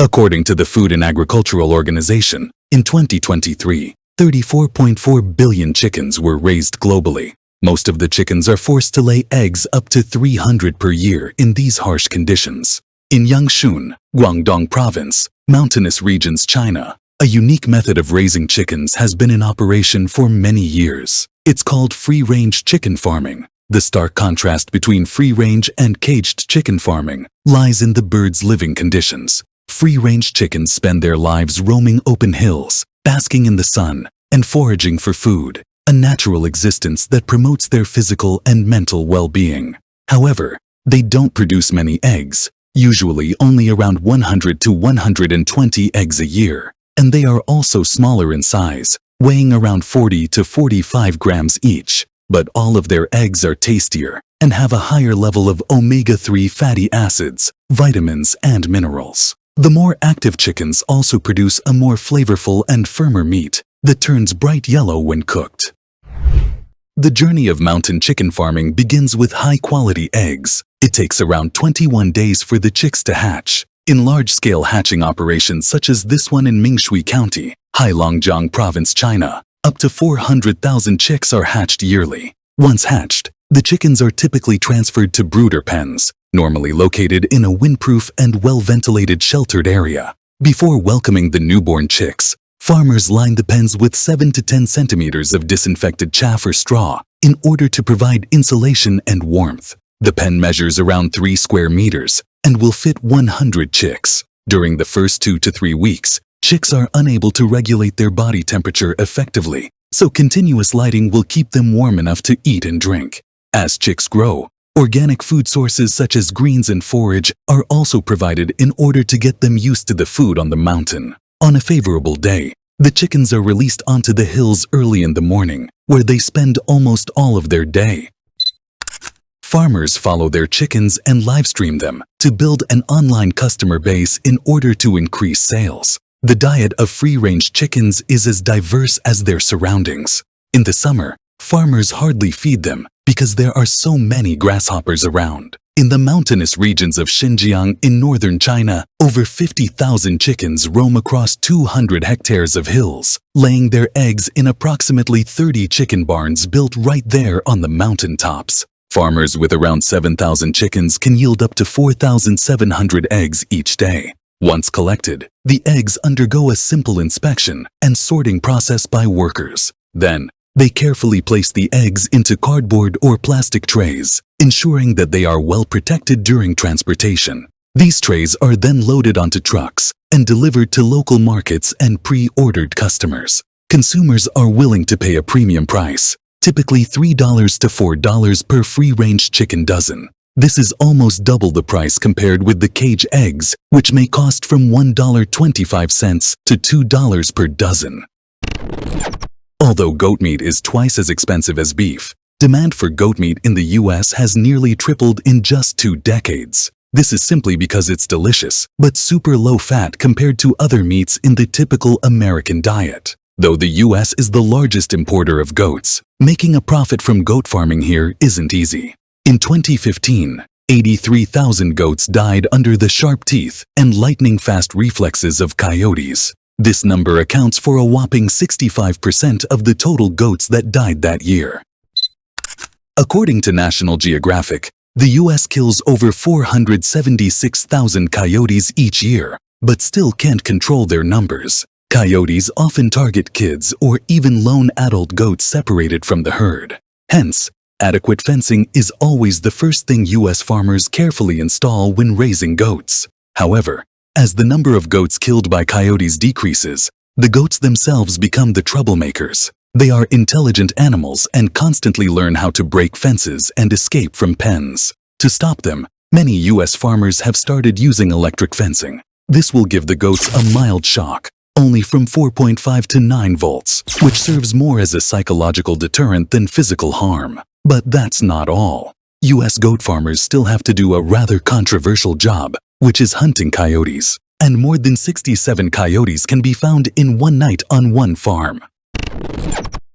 According to the Food and Agricultural Organization, in 2023, 34.4 billion chickens were raised globally. Most of the chickens are forced to lay eggs up to 300 per year in these harsh conditions. In Yangshun, Guangdong Province, mountainous regions, China, a unique method of raising chickens has been in operation for many years. It's called free-range chicken farming. The stark contrast between free-range and caged chicken farming lies in the birds' living conditions. Free-range chickens spend their lives roaming open hills, basking in the sun, and foraging for food, a natural existence that promotes their physical and mental well-being. However, they don't produce many eggs, usually only around 100 to 120 eggs a year, and they are also smaller in size, weighing around 40 to 45 grams each. But all of their eggs are tastier and have a higher level of omega-3 fatty acids, vitamins, and minerals. The more active chickens also produce a more flavorful and firmer meat that turns bright yellow when cooked. The journey of mountain chicken farming begins with high-quality eggs. It takes around 21 days for the chicks to hatch. In large-scale hatching operations such as this one in Mingshui County, Heilongjiang Province, China, up to 400,000 chicks are hatched yearly. Once hatched, the chickens are typically transferred to brooder pens, normally located in a windproof and well-ventilated sheltered area. Before welcoming the newborn chicks, farmers line the pens with 7 to 10 centimeters of disinfected chaff or straw in order to provide insulation and warmth. The pen measures around 3 square meters and will fit 100 chicks. During the first 2 to 3 weeks, chicks are unable to regulate their body temperature effectively, so continuous lighting will keep them warm enough to eat and drink. As chicks grow, organic food sources such as greens and forage are also provided in order to get them used to the food on the mountain. On a favorable day, the chickens are released onto the hills early in the morning, where they spend almost all of their day. Farmers follow their chickens and livestream them to build an online customer base in order to increase sales. The diet of free-range chickens is as diverse as their surroundings. In the summer, farmers hardly feed them because there are so many grasshoppers around. In the mountainous regions of Xinjiang in northern China, over 50,000 chickens roam across 200 hectares of hills, laying their eggs in approximately 30 chicken barns built right there on the mountain tops. Farmers with around 7,000 chickens can yield up to 4,700 eggs each day. Once collected, the eggs undergo a simple inspection and sorting process by workers. Then, they carefully place the eggs into cardboard or plastic trays, ensuring that they are well protected during transportation. These trays are then loaded onto trucks and delivered to local markets and pre-ordered customers. Consumers are willing to pay a premium price, typically $3 to $4 per free-range chicken dozen. This is almost double the price compared with the cage eggs, which may cost from $1.25 to $2 per dozen. Although goat meat is twice as expensive as beef, demand for goat meat in the US has nearly tripled in just 2 decades. This is simply because it's delicious, but super low fat compared to other meats in the typical American diet. Though the US is the largest importer of goats, making a profit from goat farming here isn't easy. In 2015, 83,000 goats died under the sharp teeth and lightning-fast reflexes of coyotes. This number accounts for a whopping 65% of the total goats that died that year. According to National Geographic, the US kills over 476,000 coyotes each year, but still can't control their numbers. Coyotes often target kids or even lone adult goats separated from the herd. Hence, adequate fencing is always the first thing US farmers carefully install when raising goats. However, as the number of goats killed by coyotes decreases, the goats themselves become the troublemakers. They are intelligent animals and constantly learn how to break fences and escape from pens. To stop them, many US farmers have started using electric fencing. This will give the goats a mild shock, only from 4.5 to 9 volts, which serves more as a psychological deterrent than physical harm. But that's not all. US goat farmers still have to do a rather controversial job, which is hunting coyotes, and more than 67 coyotes can be found in one night on one farm.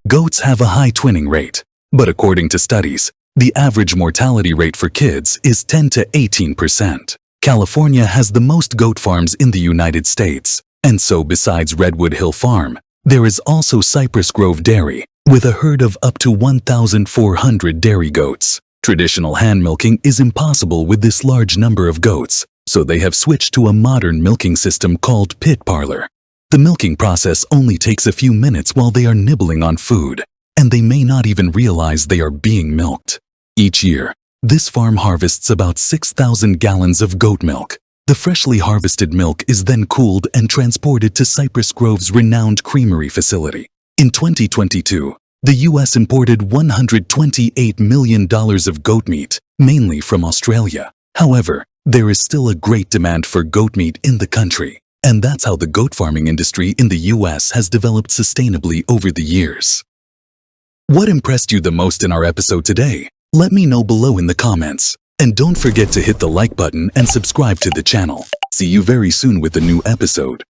Goats have a high twinning rate, but according to studies, the average mortality rate for kids is 10 to 18%. California has the most goat farms in the United States, and so besides Redwood Hill Farm, there is also Cypress Grove Dairy, with a herd of up to 1,400 dairy goats. Traditional hand milking is impossible with this large number of goats, so they have switched to a modern milking system called pit parlor. The milking process only takes a few minutes while they are nibbling on food, and they may not even realize they are being milked. Each year, this farm harvests about 6,000 gallons of goat milk. The freshly harvested milk is then cooled and transported to Cypress Grove's renowned creamery facility. In 2022, the U.S. imported $128 million of goat meat, mainly from Australia. However, there is still a great demand for goat meat in the country, and that's how the goat farming industry in the U.S. has developed sustainably over the years. What impressed you the most in our episode today? Let me know below in the comments. And don't forget to hit the like button and subscribe to the channel. See you very soon with a new episode.